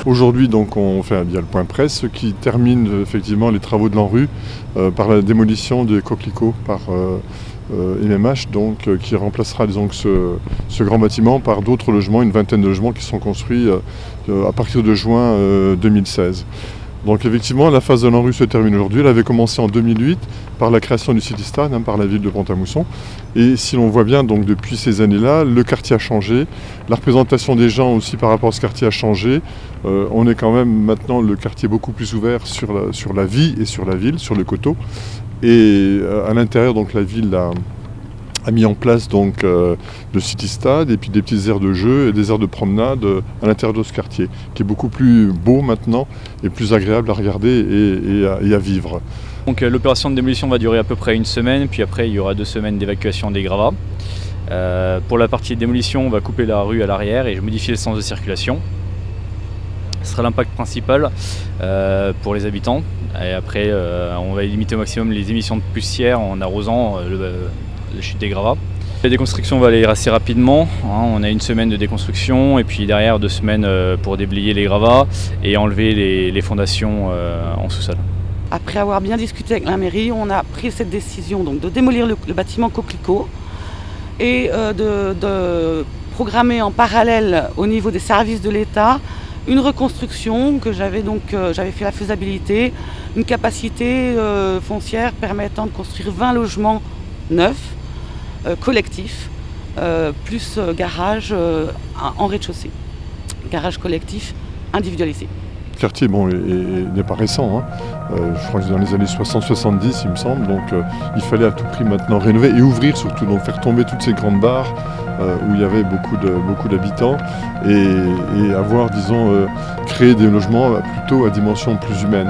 Aujourd'hui, donc, on fait bien le point presse qui termine effectivement les travaux de l'ANRU par la démolition des coquelicots par MMH, donc, qui remplacera disons, ce grand bâtiment par d'autres logements, une vingtaine de logements qui sont construits à partir de juin 2016. Donc effectivement, la phase de l'ANRU se termine aujourd'hui. Elle avait commencé en 2008 par la création du Citystad, par la ville de Pont-à-Mousson. Et si l'on voit bien, donc depuis ces années-là, le quartier a changé. La représentation des gens aussi par rapport à ce quartier a changé. On est quand même maintenant le quartier beaucoup plus ouvert sur la vie et sur la ville, sur le coteau. Et à l'intérieur, donc la ville a mis en place donc le Citystad et puis des petites aires de jeu et des aires de promenade à l'intérieur de ce quartier, qui est beaucoup plus beau maintenant et plus agréable à regarder et à vivre. Donc l'opération de démolition va durer à peu près une semaine, puis après il y aura 2 semaines d'évacuation des gravats. Pour la partie de démolition, on va couper la rue à l'arrière et modifier le sens de circulation. Ce sera l'impact principal pour les habitants. Et après, on va limiter au maximum les émissions de poussière en arrosant la chute des gravats. La déconstruction va aller assez rapidement, on a une semaine de déconstruction et puis derrière 2 semaines pour déblayer les gravats et enlever les fondations en sous-sol. Après avoir bien discuté avec la mairie, on a pris cette décision donc, de démolir le bâtiment coquelicot et de programmer en parallèle au niveau des services de l'État une reconstruction que j'avais fait la faisabilité, une capacité foncière permettant de construire 20 logements neufs, collectifs, plus garage en rez-de-chaussée, garage collectif individualisé. Le quartier n'est pas récent, je crois que c'est dans les années 60-70 il me semble, donc il fallait à tout prix maintenant rénover et ouvrir surtout, donc faire tomber toutes ces grandes barres où il y avait beaucoup d'habitants et avoir, disons, créé des logements plutôt à dimension plus humaine.